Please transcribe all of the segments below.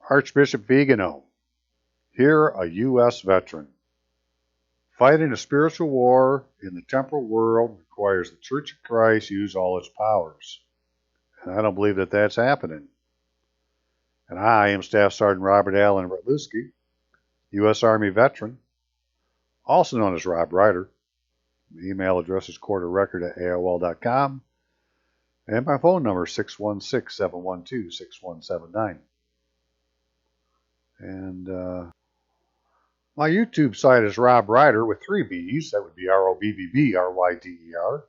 Archbishop Vigano, here a U.S. veteran. Fighting a spiritual war in the temporal world requires the Church of Christ use all its powers. And I don't believe that that's happening. And I am Staff Sergeant Robert Allen Rutluski, U.S. Army veteran, also known as Rob Ryder. The email address is quarterrecord@aol.com. And my phone number is 616-712-6179. And my YouTube site is Rob Ryder with 3 B's. That would be ROBBBRYDER.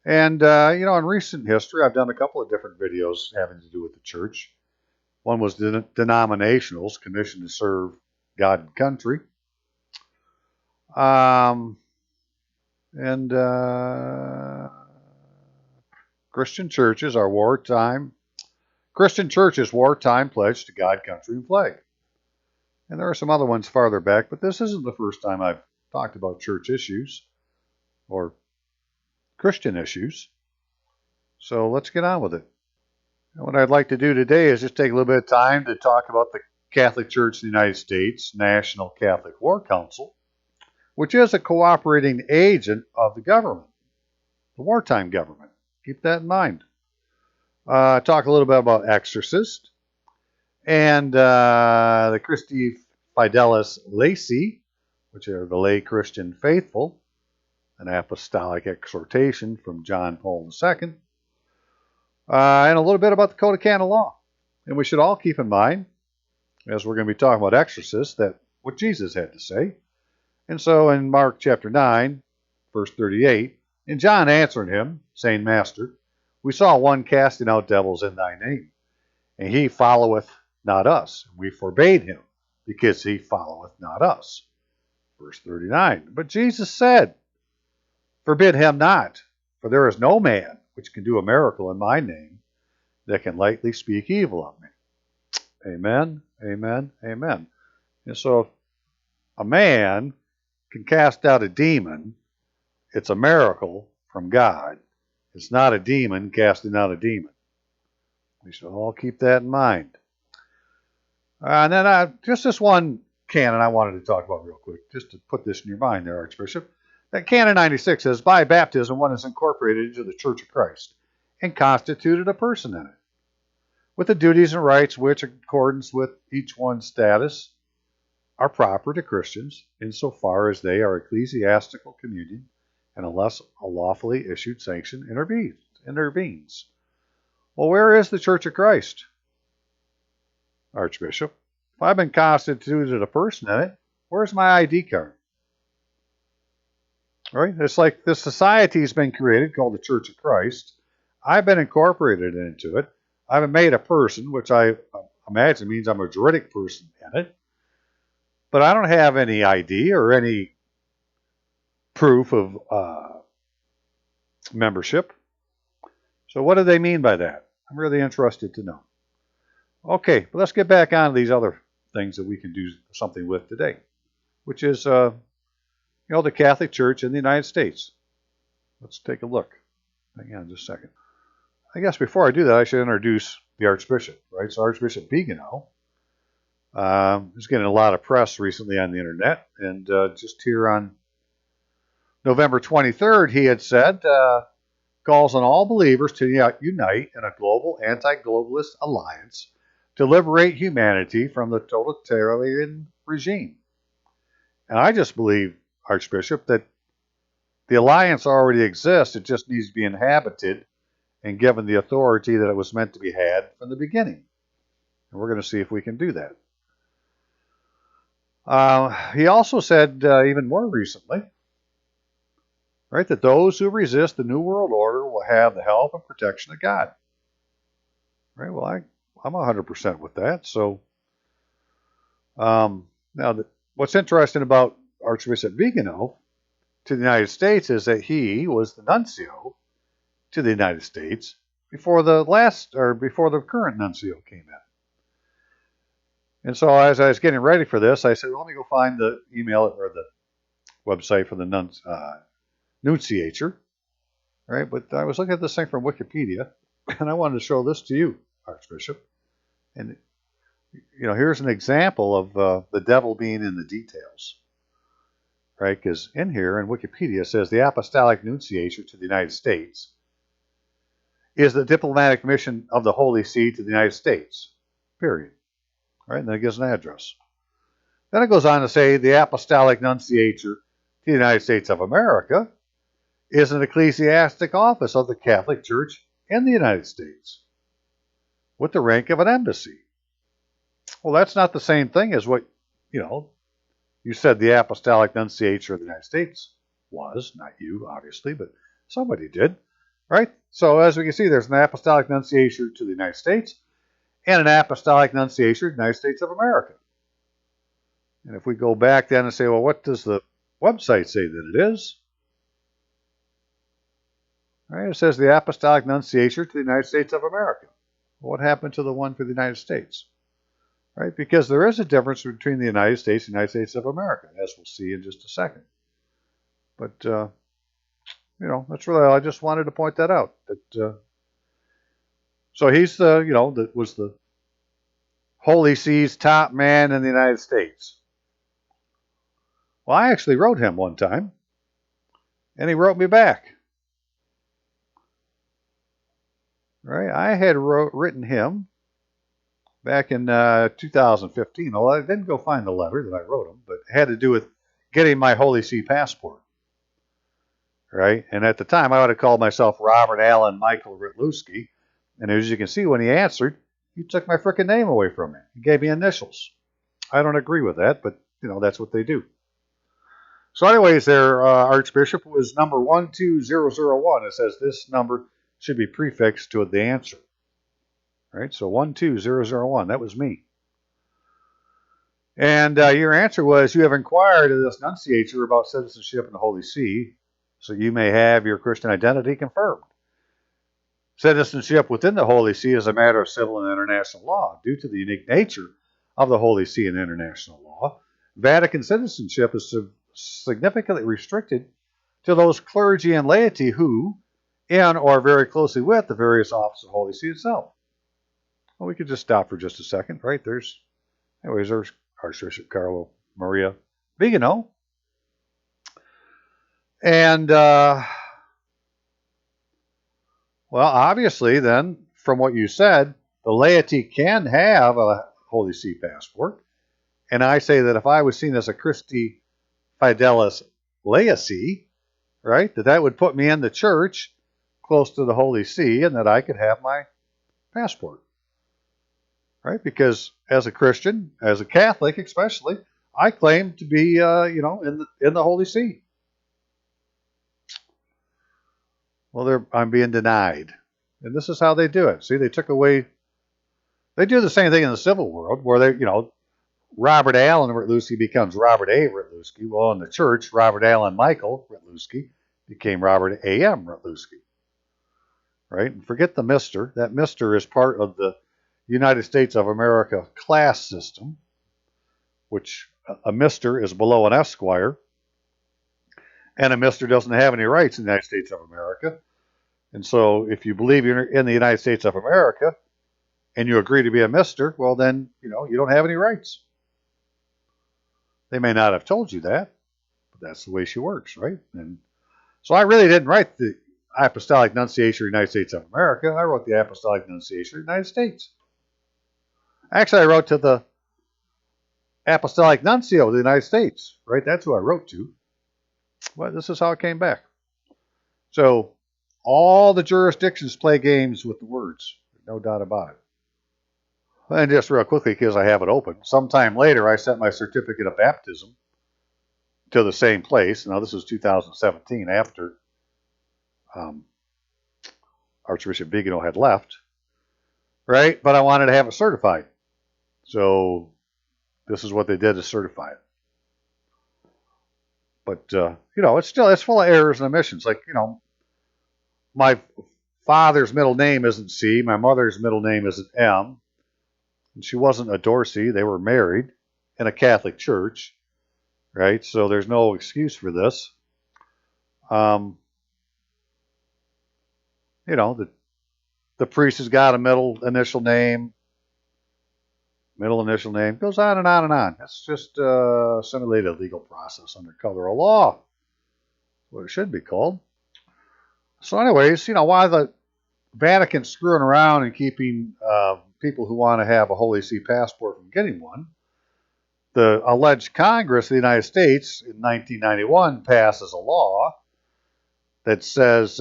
And, in recent history, I've done a couple of different videos having to do with the church. One was Denominationals, commissioned to serve God and country. Christian Church's wartime pledge to God, country, and flag. And there are some other ones farther back, but this isn't the first time I've talked about church issues or Christian issues. So let's get on with it. And what I'd like to do today is just take a little bit of time to talk about the Catholic Church in the United States, National Catholic War Council, which is a cooperating agent of the government, the wartime government. Keep that in mind. Talk a little bit about Exorcist and the Christi Fidelis Laity, which are the lay Christian faithful, an apostolic exhortation from John Paul II, and a little bit about the Code of Canon Law. And we should all keep in mind, as we're going to be talking about Exorcist, that what Jesus had to say. And so in Mark chapter 9, verse 38, and John answered him, saying, Master, we saw one casting out devils in thy name, and he followeth not us. We forbade him, because he followeth not us. Verse 39, but Jesus said, Forbid him not, for there is no man which can do a miracle in my name that can lightly speak evil of me. Amen, amen, amen. And so if a man can cast out a demon, it's a miracle from God. It's not a demon casting out a demon. We should all keep that in mind. And then just this one canon I wanted to talk about real quick, just to put this in your mind there, Archbishop. That Canon 96 says, by baptism one is incorporated into the Church of Christ and constituted a person in it, with the duties and rights which, in accordance with each one's status, are proper to Christians insofar as they are ecclesiastical communion and unless a lawfully issued sanction intervenes. Well, where is the Church of Christ, Archbishop? If I've been constituted a person in it, where's my ID card? Right? It's like this society has been created called the Church of Christ. I've been incorporated into it. I've been made a person, which I imagine means I'm a juridic person in it. But I don't have any ID or any proof of membership. So what do they mean by that? I'm really interested to know. Okay, but let's get back on to these other things that we can do something with today, which is the Catholic Church in the United States. Let's take a look. Hang on just a second. I guess before I do that, I should introduce the Archbishop, right? So Archbishop Vigano is getting a lot of press recently on the internet. And just here on November 23rd, he had said, calls on all believers to unite in a global anti-globalist alliance to liberate humanity from the totalitarian regime. And I just believe, Archbishop, that the alliance already exists. It just needs to be inhabited and given the authority that it was meant to be had from the beginning. And we're going to see if we can do that. He also said, even more recently, right, that those who resist the New World Order will have the help and protection of God. Right? Well, I'm 100% with that. So, now, what's interesting about Archbishop Vigano to the United States is that he was the nuncio to the United States before the current nuncio came in. And so as I was getting ready for this, I said, well, let me go find the email or the website for the nunciature. Right? But I was looking at this thing from Wikipedia, and I wanted to show this to you, Archbishop. And Here's an example of the devil being in the details, right? Because in here, in Wikipedia, it says the Apostolic Nunciature to the United States is the diplomatic mission of the Holy See to the United States, period. Right? And then it gives an address. Then it goes on to say the Apostolic Nunciature to the United States of America is an ecclesiastic office of the Catholic Church in the United States with the rank of an embassy. Well, that's not the same thing as what, you said the Apostolic Nunciature of the United States was. Not you, obviously, but somebody did, right? So as we can see, there's an Apostolic Nunciature to the United States and an Apostolic Nunciature to the United States of America. And if we go back then and say, well, what does the website say that it is? Right, it says the Apostolic Nunciature to the United States of America. Well, what happened to the one for the United States? Right, because there is a difference between the United States and the United States of America, as we'll see in just a second. But, that's really all. I just wanted to point that out. So he's was the Holy See's top man in the United States. Well, I actually wrote him one time, and he wrote me back. Right, I had written him back in 2015. Well, I didn't go find the letter that I wrote him, but it had to do with getting my Holy See passport. Right, and at the time, I would have called myself Robert Allen Michael Ritluski, and as you can see, when he answered, he took my frickin' name away from me. He gave me initials. I don't agree with that, but, that's what they do. So anyways, their Archbishop was number 12001. It says this number should be prefixed to the answer. Right, so 12001, that was me. And your answer was, you have inquired of this nunciature about citizenship in the Holy See, so you may have your Christian identity confirmed. Citizenship within the Holy See is a matter of civil and international law. Due to the unique nature of the Holy See and international law, Vatican citizenship is significantly restricted to those clergy and laity who, in or very closely with the various offices of the Holy See itself. Well, we could just stop for just a second, right? There's Archbishop Carlo Maria Vigano. And, obviously then, from what you said, the laity can have a Holy See passport. And I say that if I was seen as a Christi Fidelis Laici, right, that would put me in the church close to the Holy See and that I could have my passport. Right, because as a Christian, as a Catholic especially, I claim to be, in the Holy See. Well, I'm being denied, and this is how they do it. See, they took away. They do the same thing in the civil world, where Robert Allen Ritluski becomes Robert A. Ritluski. Well, in the church, Robert Allen Michael Ritluski became Robert A. M. Ritluski. Right, and forget the Mister. That Mister is part of the United States of America class system, which a Mister is below an Esquire, and a Mister doesn't have any rights in the United States of America. And so if you believe you're in the United States of America and you agree to be a Mister, well then, you don't have any rights. They may not have told you that, but that's the way she works, right? And so I really didn't write the Apostolic Nunciature of the United States of America. I wrote the Apostolic Nunciature of the United States. Actually, I wrote to the Apostolic Nuncio of the United States, right? That's who I wrote to. Well, this is how it came back. So all the jurisdictions play games with the words, no doubt about it. And just real quickly, because I have it open, sometime later I sent my certificate of baptism to the same place. Now, this was 2017, after Archbishop Vigano had left, right? But I wanted to have it certified. So this is what they did to certify it. But, it's full of errors and omissions. Like, my father's middle name isn't C. My mother's middle name isn't M. And she wasn't a Dorsey. They were married in a Catholic church, right? So there's no excuse for this. The priest has got a middle initial name. middle initial name, goes on and on and on. That's just a simulated legal process under color of law. What it should be called. So anyways, while the Vatican's screwing around and keeping people who want to have a Holy See passport from getting one, the alleged Congress of the United States in 1991 passes a law that says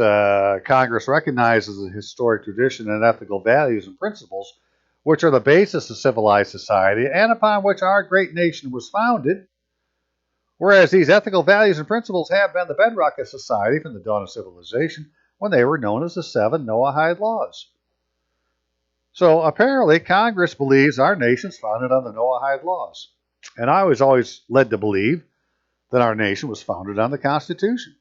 Congress recognizes the historic tradition and ethical values and principles which are the basis of civilized society and upon which our great nation was founded, whereas these ethical values and principles have been the bedrock of society from the dawn of civilization when they were known as the 7 Noahide laws. So apparently Congress believes our nation's founded on the Noahide laws. And I was always led to believe that our nation was founded on the Constitution.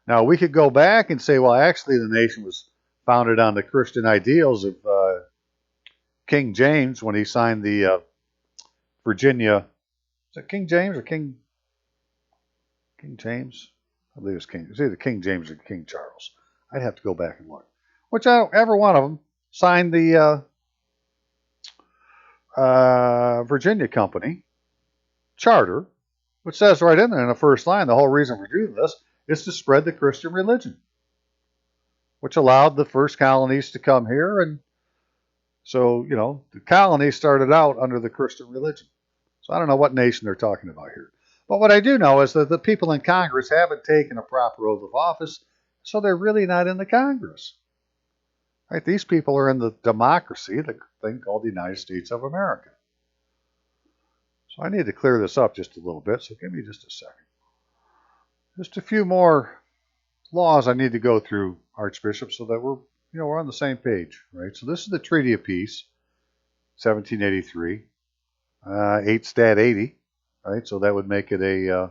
Now, we could go back and say, well, actually, the nation was founded on the Christian ideals of King James when he signed the Virginia. Is it King James or King James? I believe it was King. It was either King James or King Charles. I'd have to go back and look. Whichever one of them signed the Virginia Company charter, which says right in there in the first line, the whole reason we're doing this is to spread the Christian religion, which allowed the first colonies to come here. And so, the colonies started out under the Christian religion. So I don't know what nation they're talking about here. But what I do know is that the people in Congress haven't taken a proper oath of office, so they're really not in the Congress. Right? These people are in the democracy, the thing called the United States of America. So I need to clear this up just a little bit, so give me just a second. Just a few more laws I need to go through, Archbishop, so that we're on the same page, right? So this is the Treaty of Peace, 1783, 8 Stat 80, right? So that would make it a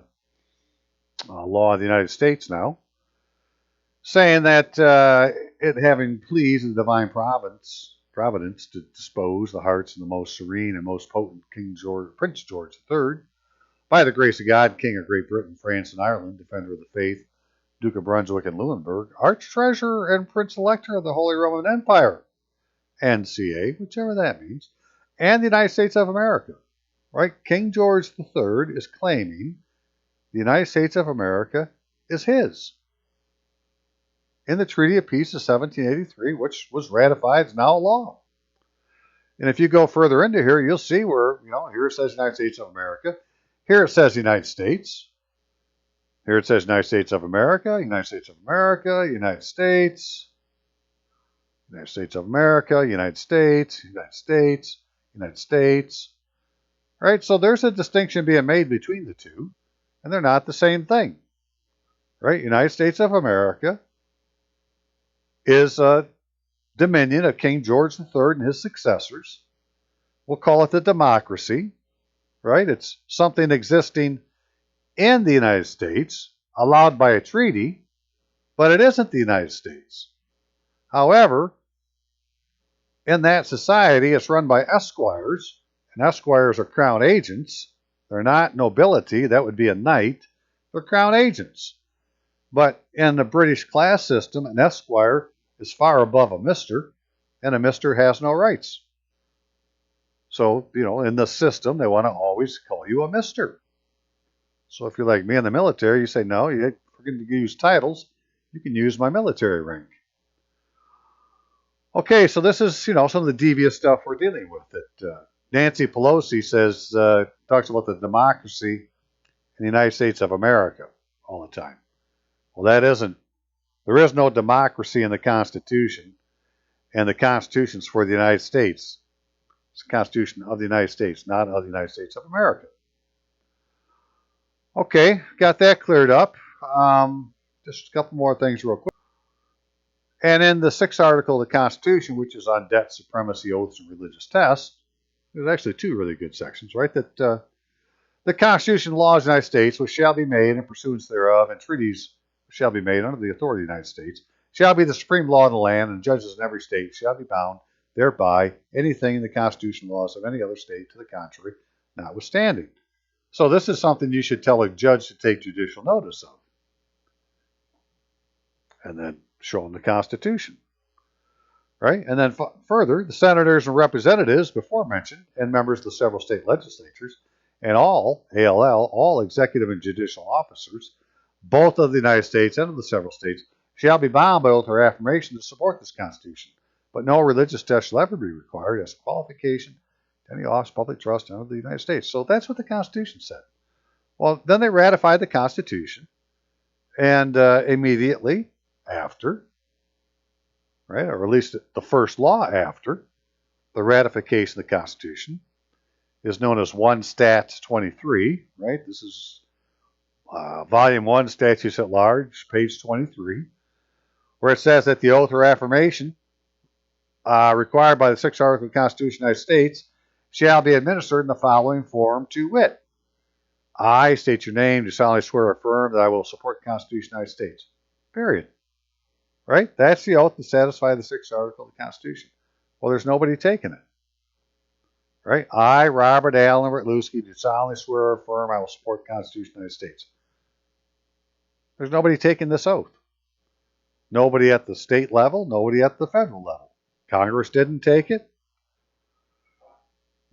law of the United States now, saying that it having pleased the divine providence to dispose the hearts of the most serene and most potent Prince George III, by the grace of God, King of Great Britain, France, and Ireland, defender of the faith, Duke of Brunswick and Lunenburg, Arch-Treasurer and Prince-Elector of the Holy Roman Empire, NCA, whichever that means, and the United States of America. Right? King George III is claiming the United States of America is his. In the Treaty of Peace of 1783, which was ratified, is now law. And if you go further into here, you'll see where, here it says United States of America. Here it says United States. Here it says United States of America, United States of America, United States, United States of America, United States, United States, United States. Right? So there's a distinction being made between the two, and they're not the same thing. Right? United States of America is a dominion of King George III and his successors. We'll call it the democracy. Right? It's something existing in the United States, allowed by a treaty, but it isn't the United States. However, in that society, it's run by esquires, and esquires are crown agents. They're not nobility. That would be a knight. They're crown agents. But in the British class system, an esquire is far above a mister, and a mister has no rights. So, in the system, they want to always call you a mister. So if you're like me in the military, you say, no, if we're going to use titles, you can use my military rank. Okay, so this is, some of the devious stuff we're dealing with. That Nancy Pelosi says, talks about the democracy in the United States of America all the time. Well, there is no democracy in the Constitution, and the Constitution's for the United States. It's the Constitution of the United States, not of the United States of America. Okay, got that cleared up. Just a couple more things real quick. And in the 6th article of the Constitution, which is on debt, supremacy, oaths, and religious tests, there's actually 2 really good sections, right? That the Constitution and laws of the United States, which shall be made in pursuance thereof, and treaties shall be made under the authority of the United States, shall be the supreme law of the land, and judges in every state shall be bound thereby anything in the Constitution and laws of any other state to the contrary, notwithstanding. So this is something you should tell a judge to take judicial notice of. And then show him the Constitution. right? And then further, the senators and representatives before mentioned, and members of the several state legislatures, and all, ALL, all executive and judicial officers, both of the United States and of the several states, shall be bound by oath or affirmation to support this Constitution. But no religious test shall ever be required as a qualification to any office, public trust, under the United States. So that's what the Constitution said. Well, then they ratified the Constitution, and immediately after, right, or at least the first law after the ratification of the Constitution, is known as 1 Stat 23, right? This is Volume 1, Statutes at Large, page 23, where it says that the oath or affirmation required by the 6th Article of the Constitution of the United States shall be administered in the following form, to wit: I state your name, do solemnly swear or affirm that I will support the Constitution of the United States. Period. Right? That's the oath to satisfy the 6th Article of the Constitution. Well, there's nobody taking it. Right? I, Robert Allen Ratluski, do solemnly swear or affirm I will support the Constitution of the United States. There's nobody taking this oath. Nobody at the state level, nobody at the federal level. Congress didn't take it.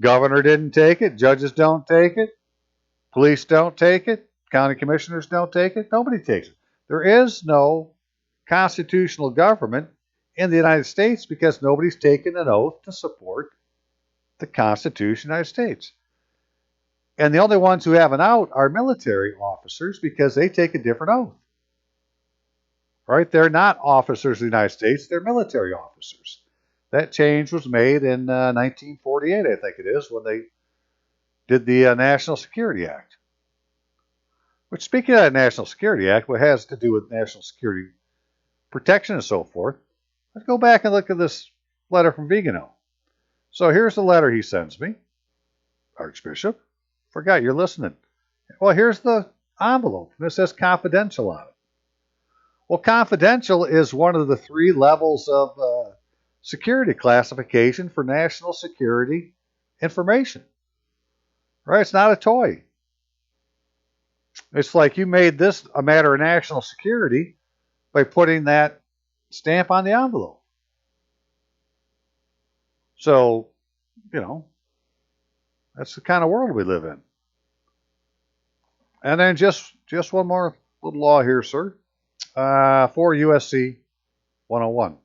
Governor didn't take it. Judges don't take it. Police don't take it. County commissioners don't take it. Nobody takes it. There is no constitutional government in the United States because nobody's taken an oath to support the Constitution of the United States. And the only ones who have an out are military officers because they take a different oath. Right? They're not officers of the United States. They're military officers. That change was made in 1948, I think it is, when they did the National Security Act. Which, speaking of that National Security Act, what has to do with national security protection and so forth, let's go back and look at this letter from Vigano. So here's the letter he sends me. Archbishop, forgot you're listening. Well, here's the envelope, and it says confidential on it. Well, confidential is one of the 3 levels of security classification for national security information. Right? It's not a toy. It's like you made this a matter of national security by putting that stamp on the envelope. So, that's the kind of world we live in. And then just one more little law here, sir. 4 USC 101.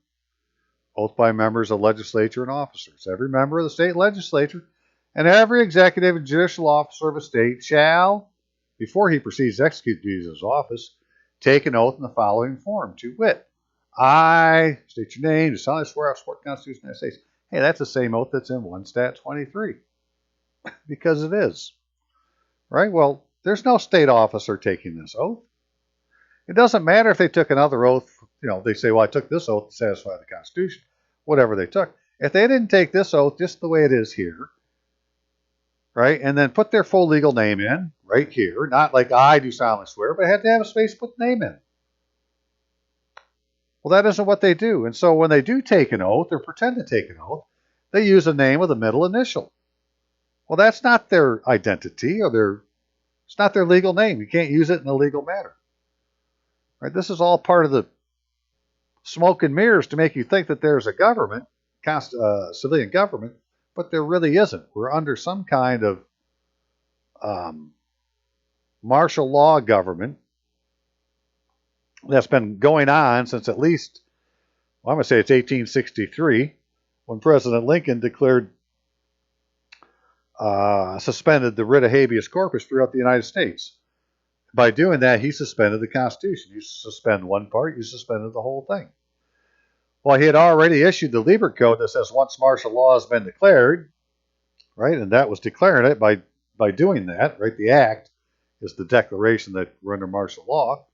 Oath by members of the legislature and officers. Every member of the state legislature and every executive and judicial officer of a state shall, before he proceeds to execute duties of his office, take an oath in the following form, to wit: I state your name, do solemnly swear I support the Constitution of the United States. Hey, that's the same oath that's in 1 Stat 23. Because it is. Right? Well, there's no state officer taking this oath. It doesn't matter if they took another oath. They say, well, I took this oath to satisfy the Constitution. Whatever they took. If they didn't take this oath just the way it is here, right, and then put their full legal name in right here, not like I do solemnly swear, but had to have a space to put the name in. Well, that isn't what they do. And so when they do take an oath or pretend to take an oath, they use a name with a middle initial. Well, that's not their identity it's not their legal name. You can't use it in a legal manner. Right? This is all part of the smoke and mirrors to make you think that there's a government, civilian government, but there really isn't. We're under some kind of martial law government that's been going on since at least, I'm going to say it's 1863, when President Lincoln suspended the writ of habeas corpus throughout the United States. By doing that, he suspended the Constitution. You suspend one part, you suspended the whole thing. Well, he had already issued the Lieber Code that says once martial law has been declared, right, and that was declaring it by doing that, right? The act is the declaration that we're under martial law.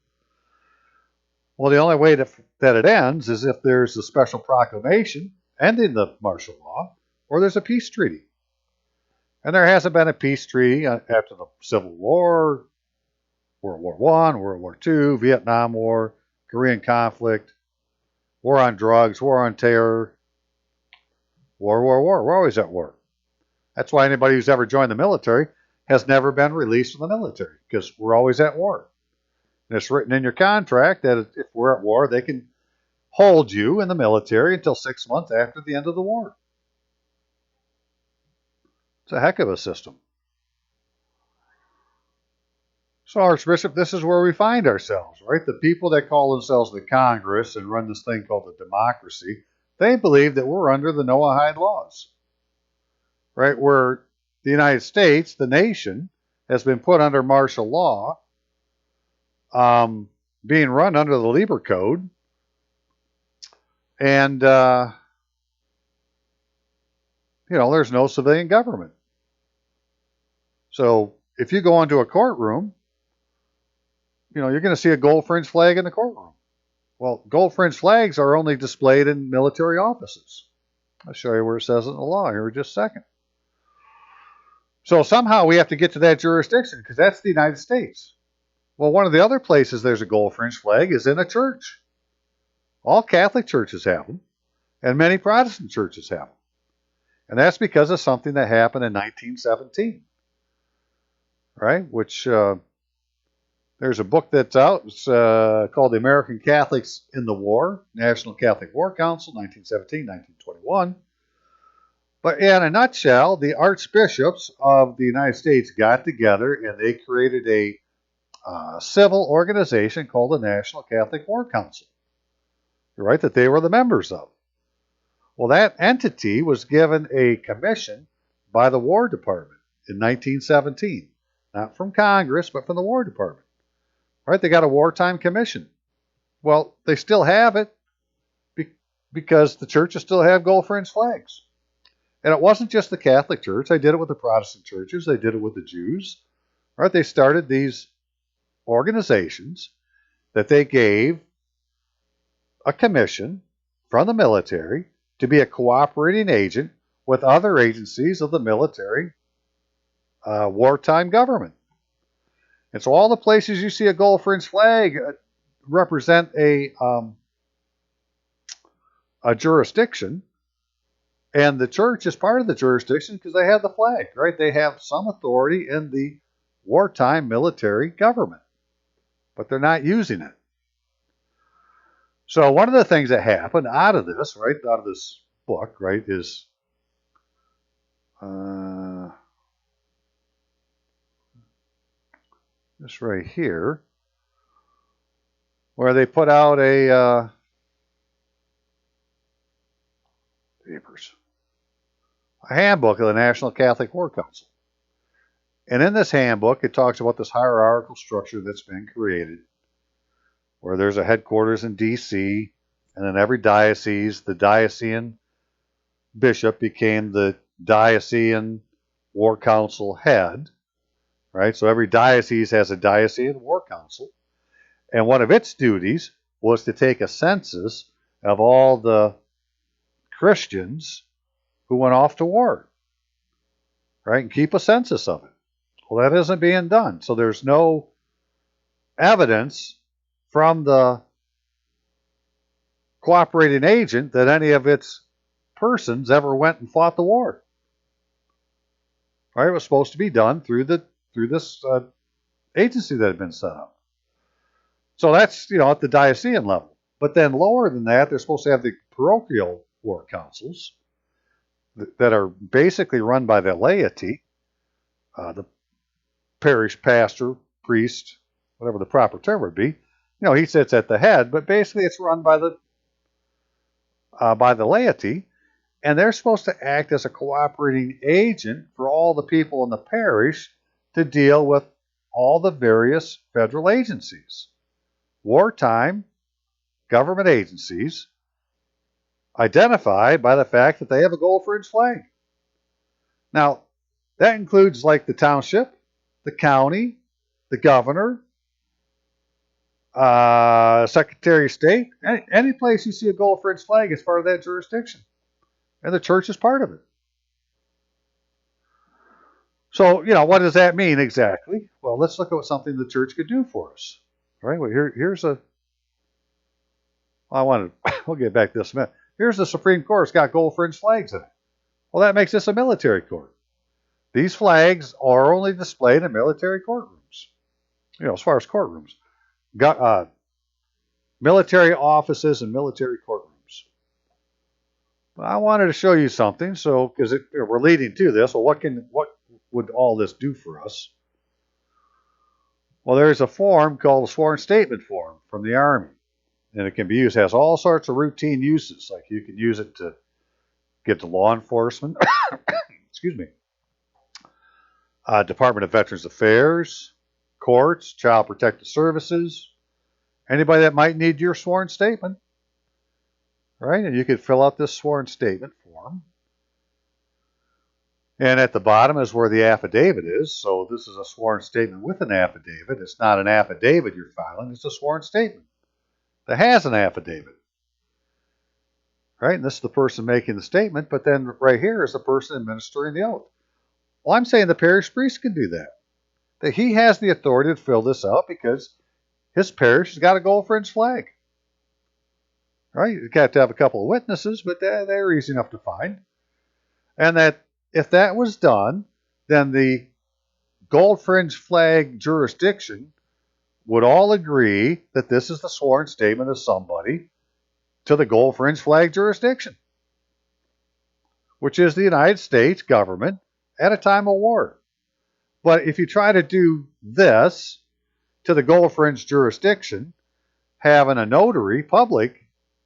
Well, the only way that it ends is if there's a special proclamation ending the martial law, or there's a peace treaty. And there hasn't been a peace treaty after the Civil War, World War I, World War II, Vietnam War, Korean conflict, war on drugs, war on terror, war. We're always at war. That's why anybody who's ever joined the military has never been released from the military, because we're always at war. And it's written in your contract that if we're at war, they can hold you in the military until 6 months after the end of the war. It's a heck of a system. So, Archbishop, this is where we find ourselves, right? The people that call themselves the Congress and run this thing called the democracy, they believe that we're under the Noahide laws, right? Where the United States, the nation, has been put under martial law, being run under the Lieber Code, and, there's no civilian government. So if you go into a courtroom, you're going to see a gold fringe flag in the courtroom. Well, gold fringe flags are only displayed in military offices. I'll show you where it says it in the law here in just a second. So somehow we have to get to that jurisdiction because that's the United States. Well, one of the other places there's a gold fringe flag is in a church. All Catholic churches have them, and many Protestant churches have them. And that's because of something that happened in 1917, right? Which there's a book that's out. It's called The American Catholics in the War, National Catholic War Council, 1917-1921. But in a nutshell, the archbishops of the United States got together and they created a civil organization called the National Catholic War Council, right, that they were the members of. Well, that entity was given a commission by the War Department in 1917. Not from Congress, but from the War Department. Right? They got a wartime commission. Well, they still have it because the churches still have gold fringe flags. And it wasn't just the Catholic Church. They did it with the Protestant churches. They did it with the Jews. Right? They started these organizations that they gave a commission from the military to be a cooperating agent with other agencies of the military wartime government. And so all the places you see a gold fringe flag represent a jurisdiction, and the church is part of the jurisdiction because they have the flag, right? They have some authority in the wartime military government, but they're not using it. So one of the things that happened out of this, right, out of this book, right, is this right here, where they put out a handbook of the National Catholic War Council. And in this handbook, it talks about this hierarchical structure that's been created, where there's a headquarters in D.C., and in every diocese, the diocesan bishop became the diocesan war council head, right? So every diocese has a diocesan war council, and one of its duties was to take a census of all the Christians who went off to war, right? And keep a census of it. Well, that isn't being done. So there's no evidence from the cooperating agent that any of its persons ever went and fought the war. Right? It was supposed to be done through this agency that had been set up. So that's, at the diocesan level. But then lower than that, they're supposed to have the parochial war councils that are basically run by the laity, the parish pastor, priest, whatever the proper term would be. He sits at the head, but basically it's run by the laity, and they're supposed to act as a cooperating agent for all the people in the parish to deal with all the various federal agencies, wartime government agencies, identified by the fact that they have a gold fringe flag. Now, that includes like the township, the county, the governor, Secretary of State, any place you see a gold fringe flag is part of that jurisdiction. And the church is part of it. So, what does that mean exactly? Well, let's look at something the church could do for us. All right, well, we'll get back to this in a minute. Here's the Supreme Court. It's got gold fringe flags in it. Well, that makes this a military court. These flags are only displayed in military courtrooms, as far as courtrooms. military offices and military courtrooms. But I wanted to show you something, so because we're leading to this. Well, what would all this do for us? Well, there's a form called a sworn statement form from the Army, and it can be used. It has all sorts of routine uses, like you can use it to get to law enforcement. Excuse me. Department of Veterans Affairs, courts, Child Protective Services, anybody that might need your sworn statement, right? And you could fill out this sworn statement form. And at the bottom is where the affidavit is. So this is a sworn statement with an affidavit. It's not an affidavit you're filing. It's a sworn statement that has an affidavit, right? And this is the person making the statement. But then right here is the person administering the oath. Well, I'm saying the parish priest can do that. That he has the authority to fill this out because his parish has got a gold fringe flag. Right? You have to have a couple of witnesses, but they're easy enough to find. And that if that was done, then the gold fringe flag jurisdiction would all agree that this is the sworn statement of somebody to the gold fringe flag jurisdiction, which is the United States government at a time of war. But if you try to do this to the gold fringe jurisdiction, having a notary public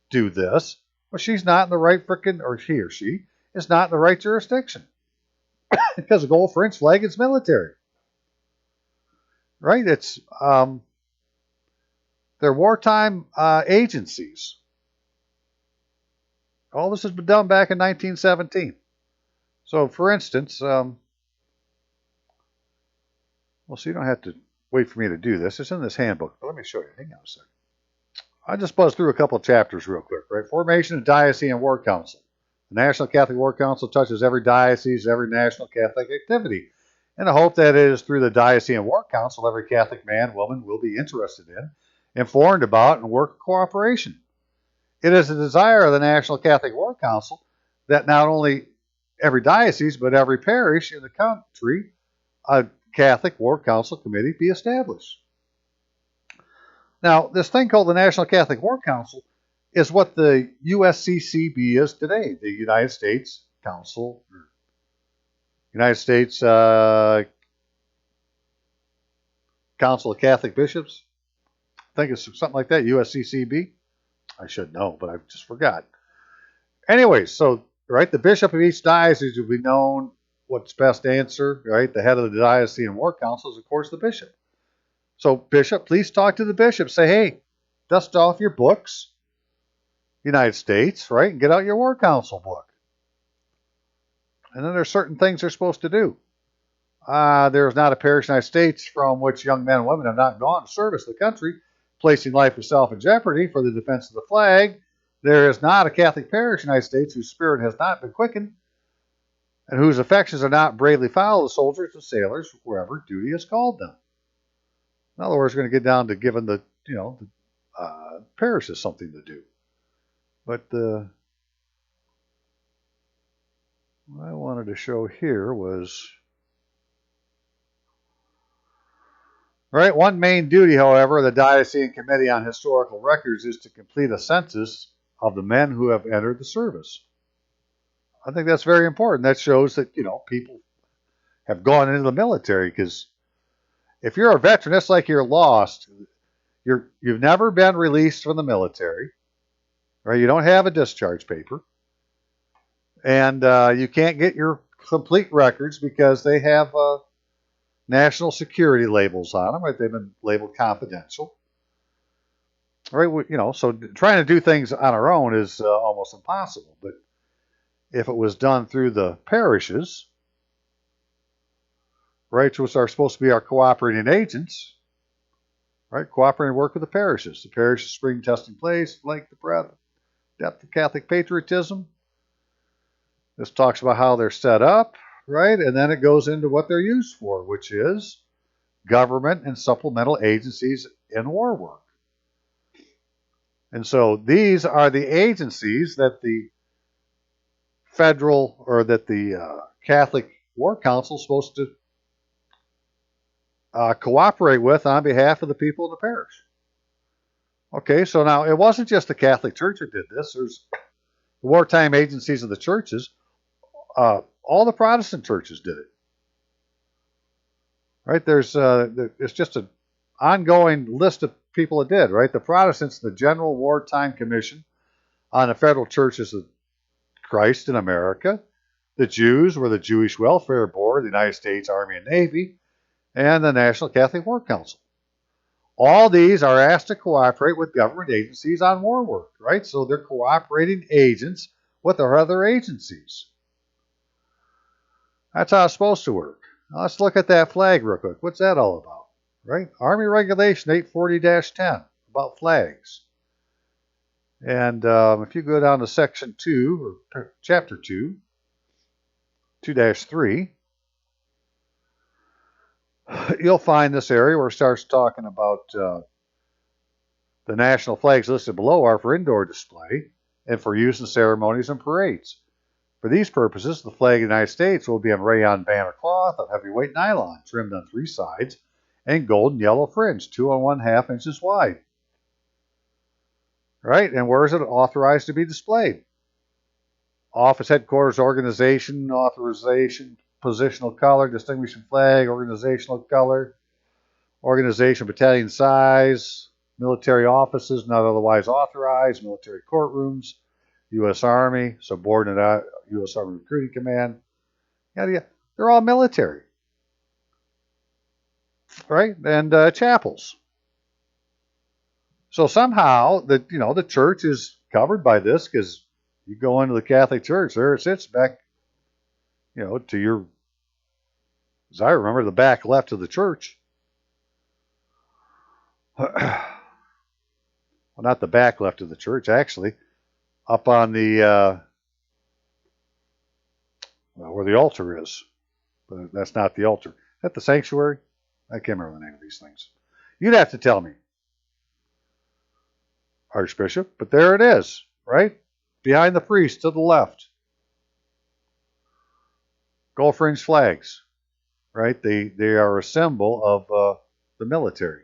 do this, well, she's not in the right or he or she is not in the right jurisdiction because the gold fringe flag is military, right? It's they're wartime agencies. All this has been done back in 1917. So, for instance, well, so you don't have to wait for me to do this. It's in this handbook, but let me show you. Hang on a second. I just buzzed through a couple of chapters real quick, right? Formation of Diocesan War Council. The National Catholic War Council touches every diocese, every national Catholic activity. In the hope that it is through the Diocesan War Council every Catholic man, woman will be interested in, informed about, and work cooperation. It is a desire of the National Catholic War Council that not only every diocese, but every parish in the country, a Catholic War Council committee be established. Now, this thing called the National Catholic War Council is what the USCCB is today, the United States Council, United States Council of Catholic Bishops. I think it's something like that, USCCB. I should know, but I just forgot. Anyway, so, right, the bishop of each diocese will be known what's best answer, right? The head of the Diocesan War Council is, of course, the bishop. So, bishop, please talk to the bishop. Say, hey, dust off your books, United States, right? And get out your War Council book. And then there's certain things they're supposed to do. There is not a parish in the United States from which young men and women have not gone to service the country, placing life itself in jeopardy for the defense of the flag. There is not a Catholic parish in the United States whose spirit has not been quickened and whose affections are not bravely followed of soldiers and sailors wherever duty has called them. In other words, we're going to get down to giving the parishes something to do. But what I wanted to show here was, right, one main duty, however, of the Diocesan Committee on Historical Records is to complete a census of the men who have entered the service. I think that's very important. That shows that, people have gone into the military, because if you're a veteran, it's like you're lost. You've never been released from the military, right? You don't have a discharge paper, and you can't get your complete records because they have national security labels on them, right? They've been labeled confidential, right? So trying to do things on our own is almost impossible. But if it was done through the parishes, right, which are supposed to be our cooperating agents, right, cooperating work with the parishes. The parishes bring testing place, like the breadth, depth of Catholic patriotism. This talks about how they're set up, right, and then it goes into what they're used for, which is government and supplemental agencies in war work. And so these are the agencies that the federal or that the Catholic War Council is supposed to cooperate with on behalf of the people of the parish. Okay, so now it wasn't just the Catholic Church that did this. There's the wartime agencies of the churches. All the Protestant churches did it. Right? It's just an ongoing list of people that did. Right? The Protestants, the General Wartime Commission on the Federal Churches of Christ in America. The Jews were the Jewish Welfare Board, the United States Army and Navy, and the National Catholic War Council. All these are asked to cooperate with government agencies on war work, right? So they're cooperating agents with our other agencies. That's how it's supposed to work. Now let's look at that flag real quick. What's that all about, right? Army Regulation 840-10 about flags. And if you go down to Section 2, or Chapter 2, 2-3, you'll find this area where it starts talking about the national flags listed below are for indoor display and for use in ceremonies and parades. For these purposes, the flag of the United States will be on rayon banner cloth of heavyweight nylon, trimmed on 3 sides, and gold and yellow fringe, 2 1/2 inches wide. Right? And where is it authorized to be displayed? Office, headquarters, organization, authorization, positional color, distinguishing flag, organizational color, organization, battalion size, military offices not otherwise authorized, military courtrooms, U.S. Army, subordinate U.S. Army Recruiting Command. Yeah, they're all military, right? And chapels. So somehow the church is covered by this because you go into the Catholic Church, there it sits back, to your, as I remember, the back left of the church. Well, not the back left of the church, actually. Up on the, where the altar is. But that's not the altar. Is that the sanctuary? I can't remember the name of these things. You'd have to tell me, Archbishop. But there it is, right? Behind the priest to the left. Gold fringe flags, right? They are a symbol of the military.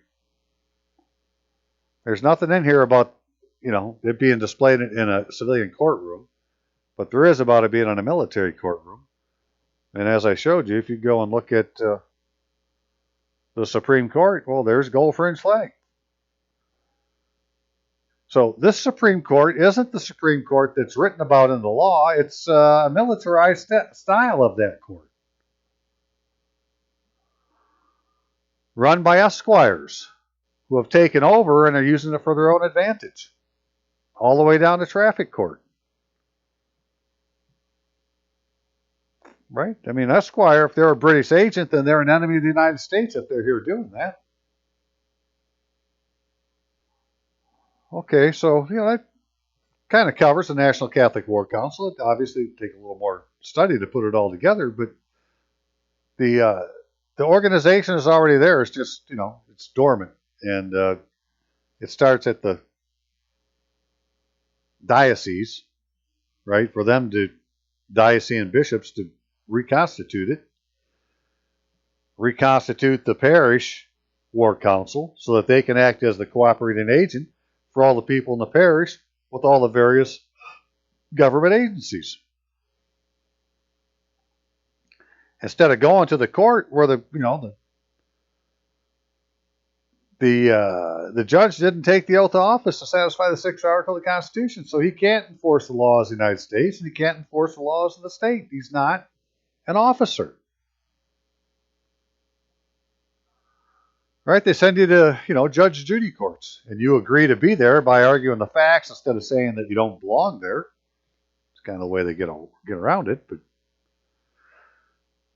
There's nothing in here about, it being displayed in a civilian courtroom, but there is about it being in a military courtroom. And as I showed you, if you go and look at the Supreme Court, well, there's gold fringe flag. So this Supreme Court isn't the Supreme Court that's written about in the law. It's a militarized style of that court. Run by esquires who have taken over and are using it for their own advantage. All the way down to traffic court. Right? I mean, esquire, if they're a British agent, then they're an enemy of the United States if they're here doing that. Okay, so, that kind of covers the National Catholic War Council. It obviously take a little more study to put it all together, but the organization is already there. It's just, it's dormant. And it starts at the diocese, right, for them to, diocesan bishops to reconstitute it, reconstitute the parish war council so that they can act as the cooperating agent for all the people in the parish with all the various government agencies. Instead of going to the court where the judge didn't take the oath of office to satisfy the 6th article of the Constitution, so he can't enforce the laws of the United States and he can't enforce the laws of the state. He's not an officer. Right? They send you to, judge Judy courts, and you agree to be there by arguing the facts instead of saying that you don't belong there. It's kind of the way they get around it. But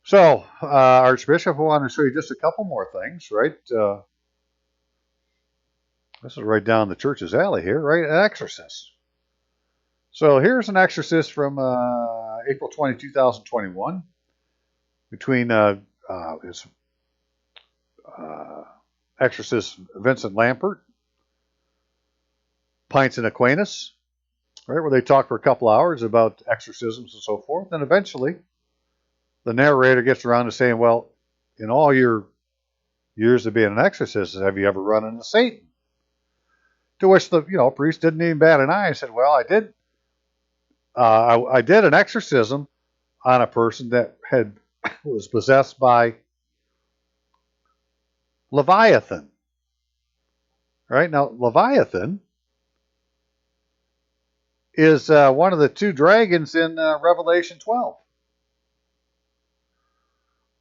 so, Archbishop, I want to show you just a couple more things, right? This is right down the church's alley here, right? An exorcist. So here's an exorcist from April 20, 2021, between his exorcist Vincent Lampert, Pints and Aquinas, right, where they talk for a couple hours about exorcisms and so forth. And eventually, the narrator gets around to saying, well, in all your years of being an exorcist, have you ever run into Satan? To which the priest didn't even bat an eye. I said, well, I did an exorcism on a person that was possessed by Leviathan. Right now, Leviathan is one of the two dragons in Revelation 12.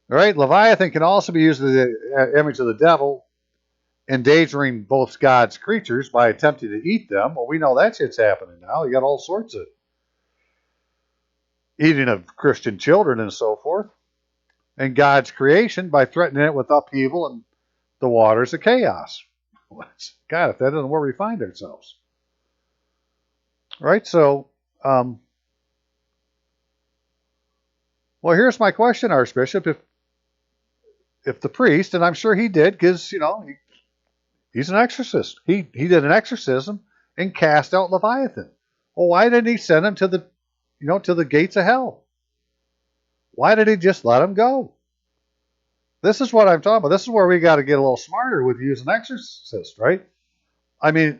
Right? Leviathan can also be used as the image of the devil, endangering both God's creatures by attempting to eat them. Well, we know that shit's happening now. You got all sorts of eating of Christian children and so forth. And God's creation by threatening it with upheaval and the waters of chaos. God, if that isn't where we find ourselves. Right? So, well, here's my question, Archbishop. If the priest, and I'm sure he did, because, he's an exorcist. He did an exorcism and cast out Leviathan. Well, why didn't he send him to the gates of hell? Why did he just let him go? This is what I'm talking about. This is where we got to get a little smarter with using exorcist, right? I mean,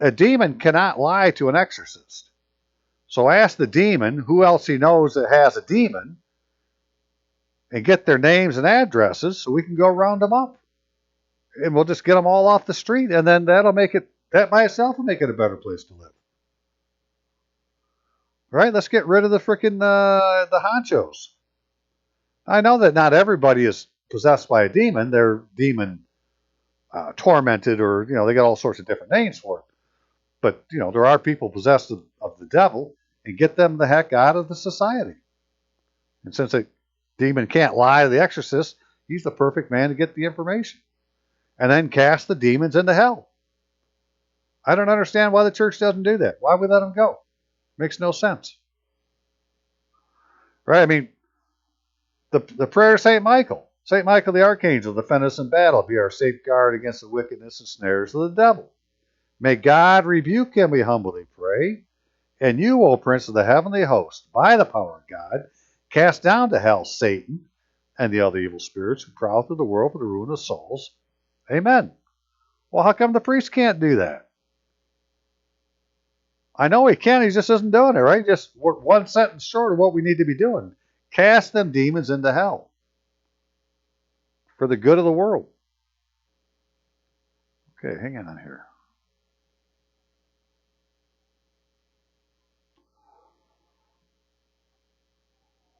a demon cannot lie to an exorcist. So ask the demon who else he knows that has a demon and get their names and addresses so we can go round them up. And we'll just get them all off the street, and then that by itself will make it a better place to live. Right? Let's get rid of the frickin' the honchos. I know that not everybody is possessed by a demon. They're demon tormented, or they got all sorts of different names for it. But there are people possessed of the devil, and get them the heck out of the society. And since a demon can't lie to the exorcist, he's the perfect man to get the information. And then cast the demons into hell. I don't understand why the church doesn't do that. Why would we let them go? Makes no sense. Right? I mean, the prayer of St. Michael. St. Michael the Archangel, defend us in battle, be our safeguard against the wickedness and snares of the devil. May God rebuke him, we humbly pray. And you, O Prince of the heavenly host, by the power of God, cast down to hell Satan and the other evil spirits who prowl through the world for the ruin of souls. Amen. Well, how come the priest can't do that? I know he can, he just isn't doing it, right? Just one sentence short of what we need to be doing. Cast them demons into hell for the good of the world. Okay, hang on here.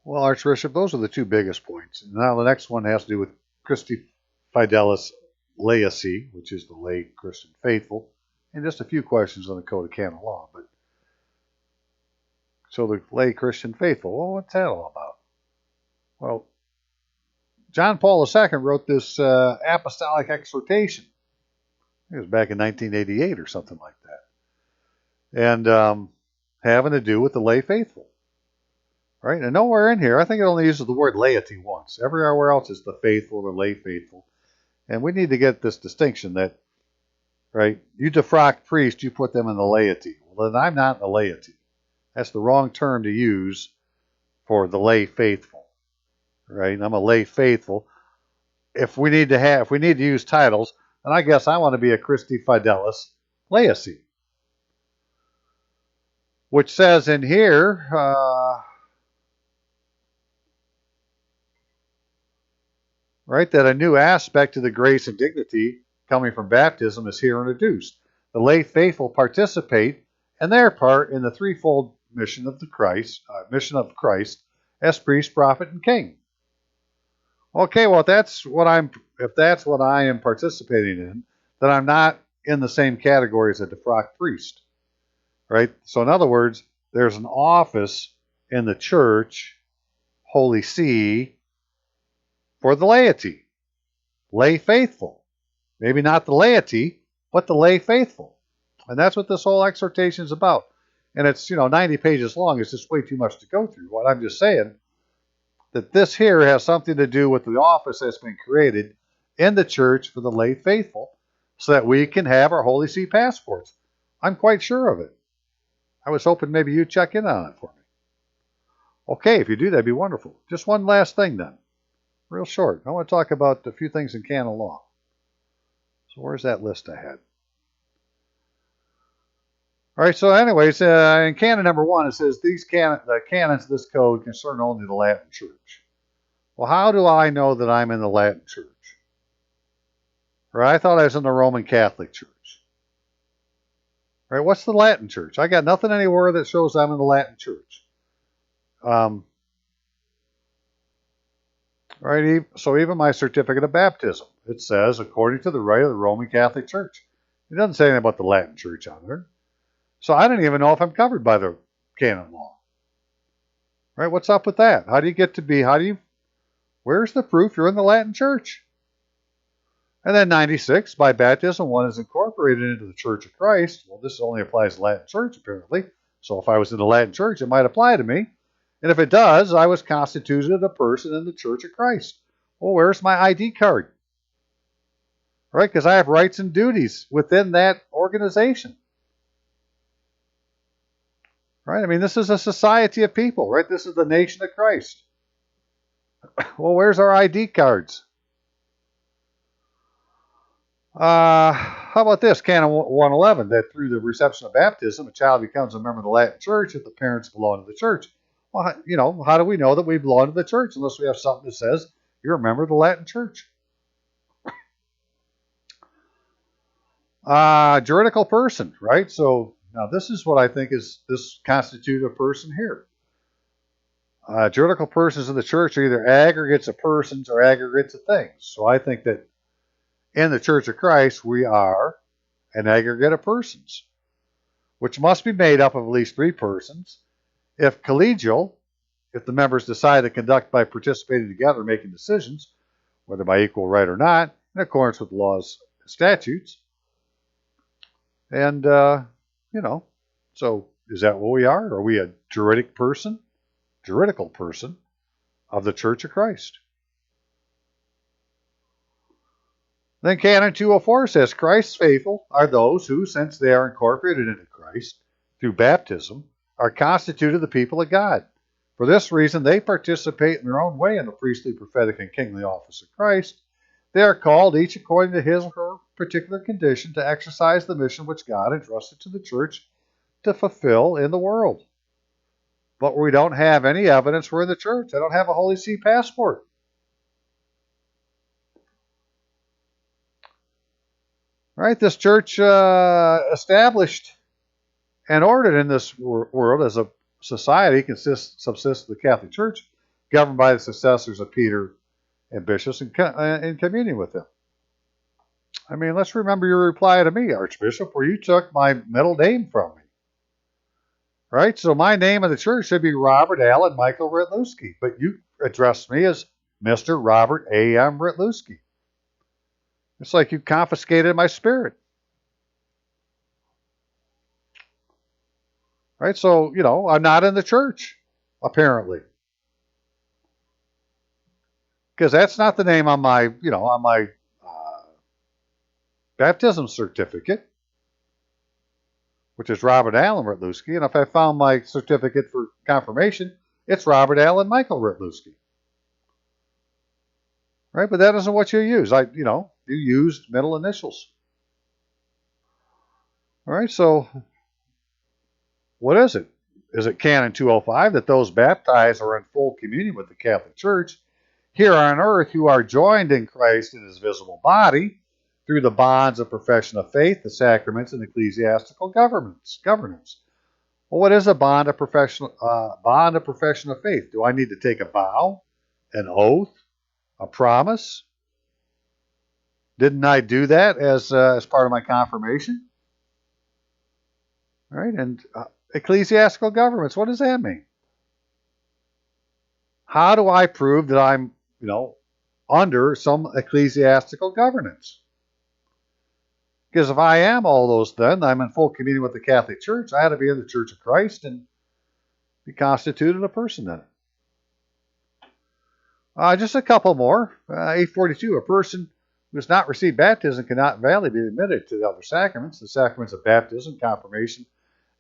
Well, Archbishop, those are the two biggest points. Now the next one has to do with Christi Fidelis Laity, which is the lay Christian faithful, and just a few questions on the Code of Canon Law. But so the lay Christian faithful, well, what's that all about? Well, John Paul II wrote this apostolic exhortation. It was back in 1988 or something like that, and having to do with the lay faithful. Right? And nowhere in here, I think it only uses the word laity once. Everywhere else is the faithful or lay faithful. And we need to get this distinction that, right, you defrock priests, you put them in the laity. Well, then I'm not in the laity. That's the wrong term to use for the lay faithful. Right? I'm a lay faithful. If we need to use titles, then I guess I want to be a Christi Fidelis Laity. Which says in here, right, that a new aspect to the grace and dignity coming from baptism is here introduced. The lay faithful participate in their part in the threefold mission of Christ as priest, prophet, and king. Okay, well, if that's what I am participating in, then I'm not in the same category as a defrocked priest, right? So, in other words, there's an office in the church, Holy See, for the laity, lay faithful. Maybe not the laity, but the lay faithful. And that's what this whole exhortation is about. And it's, 90 pages long. It's just way too much to go through. What I'm just saying, that this here has something to do with the office that's been created in the church for the lay faithful so that we can have our Holy See passports. I'm quite sure of it. I was hoping maybe you'd check in on it for me. Okay, if you do, that'd be wonderful. Just one last thing then. Real short. I want to talk about a few things in canon law. So where's that list I had? All right, so anyways, in canon number 1, it says the canons of this code concern only the Latin Church. Well, how do I know that I'm in the Latin Church? Right? I thought I was in the Roman Catholic Church. Right? What's the Latin Church? I got nothing anywhere that shows I'm in the Latin Church. Right? So even my certificate of baptism, it says, according to the rite of the Roman Catholic Church. It doesn't say anything about the Latin Church on there. So I don't even know if I'm covered by the canon law. Right? What's up with that? How do you get to be, where's the proof you're in the Latin Church? And then 96, by baptism, one is incorporated into the Church of Christ. Well, this only applies to the Latin Church, apparently. So if I was in the Latin Church, it might apply to me. And if it does, I was constituted a person in the Church of Christ. Well, where's my ID card? Right? Because I have rights and duties within that organization. Right? I mean, this is a society of people, right? This is the nation of Christ. Well, where's our ID cards? How about this? Canon 111, that through the reception of baptism, a child becomes a member of the Latin Church if the parents belong to the church. Well, how do we know that we belong to the church unless we have something that says you're a member of the Latin Church? Juridical person, right? So now this is what I think is this constitutive person here. Juridical persons of the church are either aggregates of persons or aggregates of things. So I think that in the Church of Christ, we are an aggregate of persons, which must be made up of at least 3 persons. If collegial, if the members decide to conduct by participating together, making decisions, whether by equal right or not, in accordance with laws and statutes. And, so is that what we are? Are we a juridical person of the Church of Christ? Then Canon 204 says, Christ's faithful are those who, since they are incorporated into Christ through baptism, are constituted the people of God. For this reason, they participate in their own way in the priestly, prophetic, and kingly office of Christ. They are called, each according to his or her particular condition, to exercise the mission which God entrusted to the church to fulfill in the world. But we don't have any evidence we're in the church. I don't have a Holy See passport. Right? This church established and ordered in this world as a society subsists of the Catholic Church, governed by the successors of Peter and bishops in communion with them. I mean, let's remember your reply to me, Archbishop, where you took my middle name from me. Right? So my name of the church should be Robert Allen Michael Rytlewski, but you addressed me as Mr. Robert A.M. Rytlewski. It's like you confiscated my spirit. Right? So, I'm not in the church, apparently. Because that's not the name on my, baptism certificate, which is Robert Allen Rytlewski. And if I found my certificate for confirmation, it's Robert Allen Michael Rytlewski. Right? But that isn't what you use. You used middle initials. All right, so what is it? Is it Canon 205 that those baptized are in full communion with the Catholic Church here on earth who are joined in Christ in his visible body through the bonds of profession of faith, the sacraments, and ecclesiastical governance? Well, what is a bond of profession of faith? Do I need to take a vow, an oath, a promise? Didn't I do that as part of my confirmation? All right, and ecclesiastical governments, what does that mean? How do I prove that I'm, under some ecclesiastical governance? Because if I am all those, then I'm in full communion with the Catholic Church. I had to be in the Church of Christ and be constituted a person in it. Just a couple more. 842, a person who has not received baptism cannot validly be admitted to the other sacraments, the sacraments of baptism, confirmation,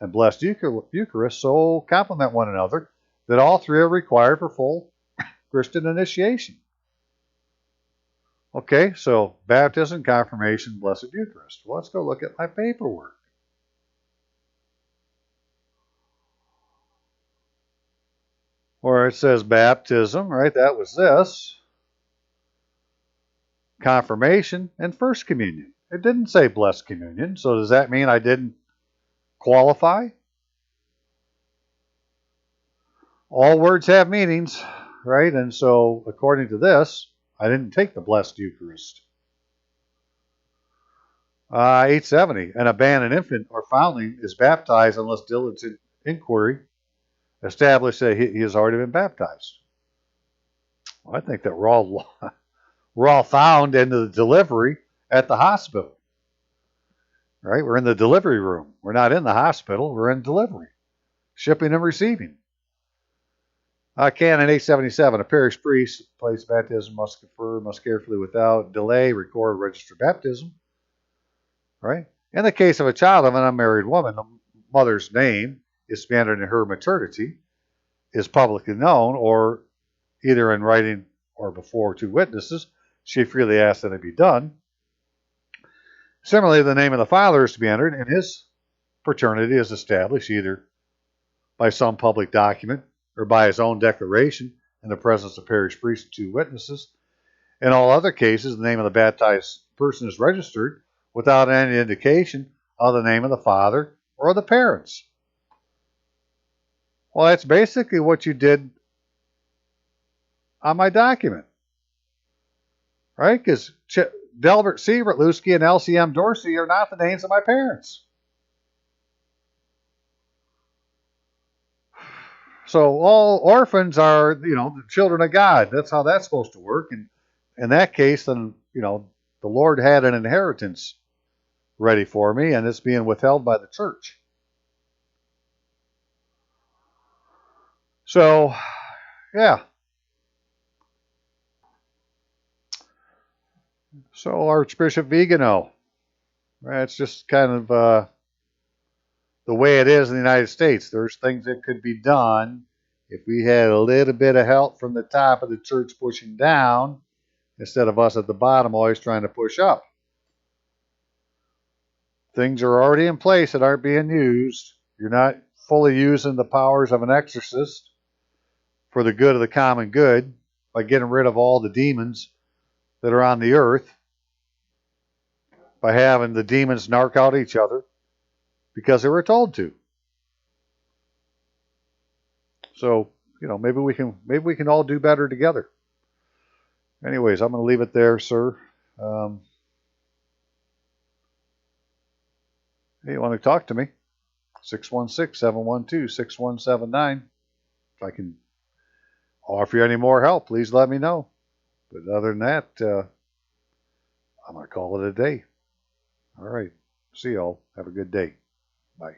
and blessed Eucharist, so complement one another that all 3 are required for full Christian initiation. Okay, so baptism, confirmation, blessed Eucharist. Well, let's go look at my paperwork. where it says baptism, right? That was this. Confirmation and first communion. It didn't say blessed communion. So does that mean I didn't qualify? All words have meanings, right? And so according to this, I didn't take the blessed Eucharist. 870. An abandoned infant or foundling is baptized unless diligent inquiry established that he has already been baptized. Well, I think that we're all found in the delivery at the hospital, right? We're in the delivery room. We're not in the hospital. We're in delivery, shipping and receiving. Canon 877. A parish priest, place baptism must confer, must carefully, without delay, record, register baptism. Right? In the case of a child of an unmarried woman, the mother's name is to be entered in her maternity, is publicly known, or either in writing or before two witnesses. She freely asks that it be done. Similarly, the name of the father is to be entered, and his paternity is established either by some public document or by his own declaration in the presence of parish priest and two witnesses. In all other cases, the name of the baptized person is registered without any indication of the name of the father or the parents. Well, that's basically what you did on my document, right? Because Delbert Sievertluski and LCM Dorsey are not the names of my parents. So all orphans are, the children of God. That's how that's supposed to work. And in that case, then, the Lord had an inheritance ready for me, and it's being withheld by the church. So, yeah. So Archbishop Vigano, it's just kind of the way it is in the United States. There's things that could be done if we had a little bit of help from the top of the church pushing down instead of us at the bottom always trying to push up. Things are already in place that aren't being used. You're not fully using the powers of an exorcist for the good of the common good by getting rid of all the demons that are on the earth, by having the demons narc out each other because they were told to. So, maybe we can all do better together. Anyways, I'm going to leave it there, sir. Hey, you want to talk to me? 616-712-6179. If I can offer you any more help, please let me know. But other than that, I'm going to call it a day. All right. See y'all. Have a good day. Bye.